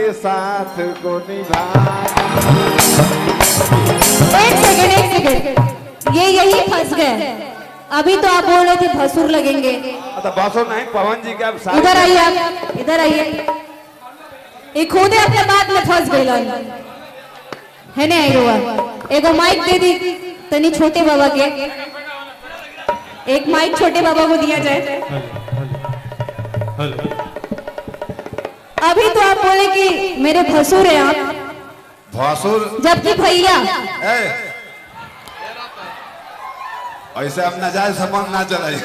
के साथ को निभा। एक सेकंड ये यही फंस गए। अभी तो आप बोल रहे थे भसुर लगेंगे। तो भसुर नहीं, पवन जी का। इधर आइए आप, इधर आइए। एक खुदे अपने बात में फंस गए है नहीं। आई एगो माइक दे दी तनी छोटे बाबा के। एक माइक छोटे बाबा को दिया जाए। अभी तो आप बोले कि मेरे भसुर है आप, भसुर जबकि भैया। ऐसे अब न जाए संबंध ना चलाए।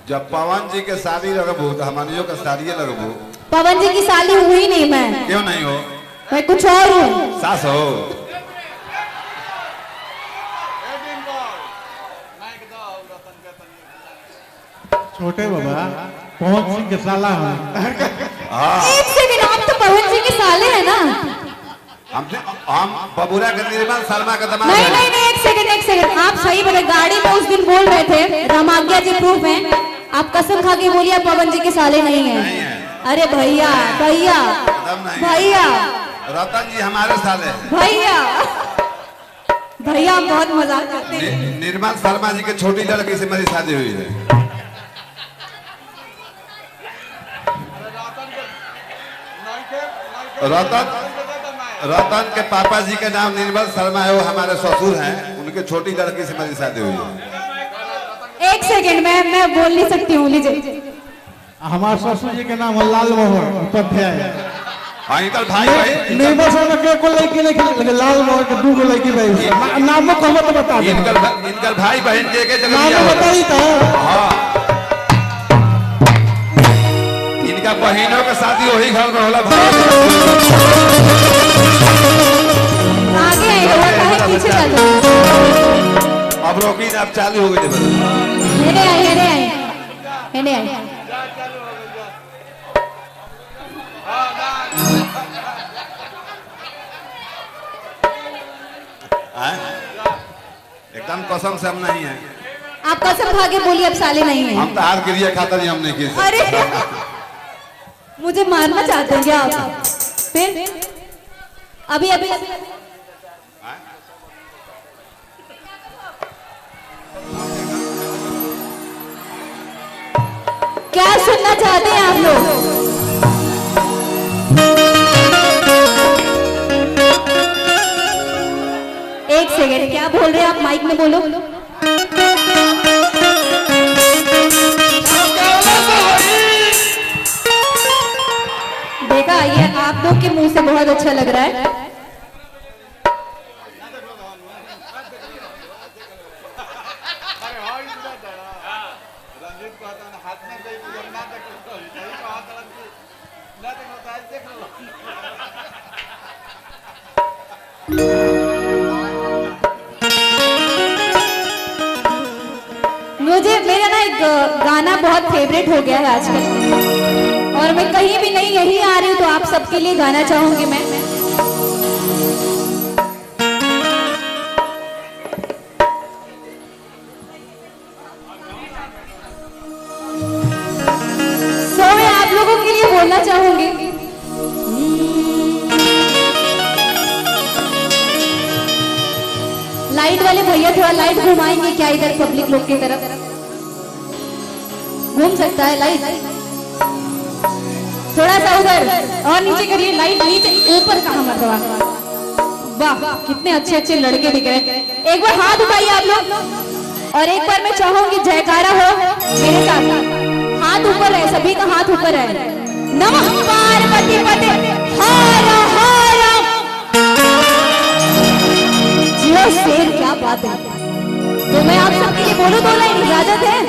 जब पवन जी के शादी लगबू तो हमारियों का शादी लगबू। पवन जी की शादी हुई नहीं। मैं क्यों नहीं हो? मैं कुछ और हूँ। सास हो? छोटे बाबा पवन सिंह के साला है। एक सेकंड, आप तो पवन जी के साले हैं ना? हम बबूरा के निर्मल शर्मा का दमाद। नहीं नहीं नहीं, एक सेकंड आप सही बोले। गाड़ी में उस दिन बोल रहे थे, रामाज्ञा जी प्रूफ है। आप कसम खा के बोलिए पवन जी के साले नहीं है। अरे भैया भैया भैया, रतन जी हमारे साले भैया भैया, हम बहुत मजाक करते हैं। निर्मल शर्मा जी के छोटी लड़की से मेरी शादी हुई है। रतन के पापा जी के नाम निर्मल शर्मा है, वो हमारे ससुर हैं। उनके छोटी लड़की से मेरी शादी हुई है। एक सेकंड, मैं बोल नहीं सकती हूँ, लीजिए। हमारे ससुर जी के नाम है लाल मोहन उपाध्याय। हाँ, इनका भाई भाई निर्मल शर्मा के को लड़की लेके लाल मोहन के दो लड़की भाई। नाम को तो बता दे। इनका भाई बहन के जगह नाम बताई था। इनका बहनों का शादी वही घर में होला। आगे है पीछे चलो। अब रोकी ना, अब चालू हो गई। एकदम कसम से हम नहीं है। आप कसम खा के बोलिए अब साले नहीं है। हम तो हार गिरिया खाता नहीं, हम नहीं किए। अरे मुझे मारना चाहते हैं क्या आप? फिर अभी अभी क्या सुनना चाहते हैं आप लोग? एक सेकेंड, क्या बोल रहे हैं आप? माइक में बोलो। देखा, ये आप लोग के मुंह से बहुत अच्छा लग रहा है। मुझे मेरा ना एक गाना बहुत फेवरेट हो गया है आजकल, और मैं कहीं भी नहीं यहीं आ रही हूँ, तो आप सबके लिए गाना चाहूंगी मैं। मैं आप लोगों के लिए बोलना चाहूंगी। लाइट वाले भैया थोड़ा लाइट घुमाएंगे क्या इधर पब्लिक लोग की तरफ? घूम सकता है लाइट? थोड़ा सा उधर और नीचे करिए लाइट, नीचे ऊपर कहाँ मतलब? वाह, कितने अच्छे अच्छे लड़के दिख रहे हैं। एक बार हाथ उठाइए आप लोग, और एक बार मैं चाहूंगी जयकारा हो मेरे साथ। हाथ ऊपर है, सभी का हाथ ऊपर है। नमः पार्वती पते हर हर। जियो शेर, क्या बात है। तो मैं आप सबके लिए बोलूं 2 लाइन, इजाजत है?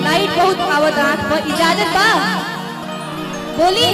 लाइट बहुत आवत आंख पर, इजाजत बा? बोली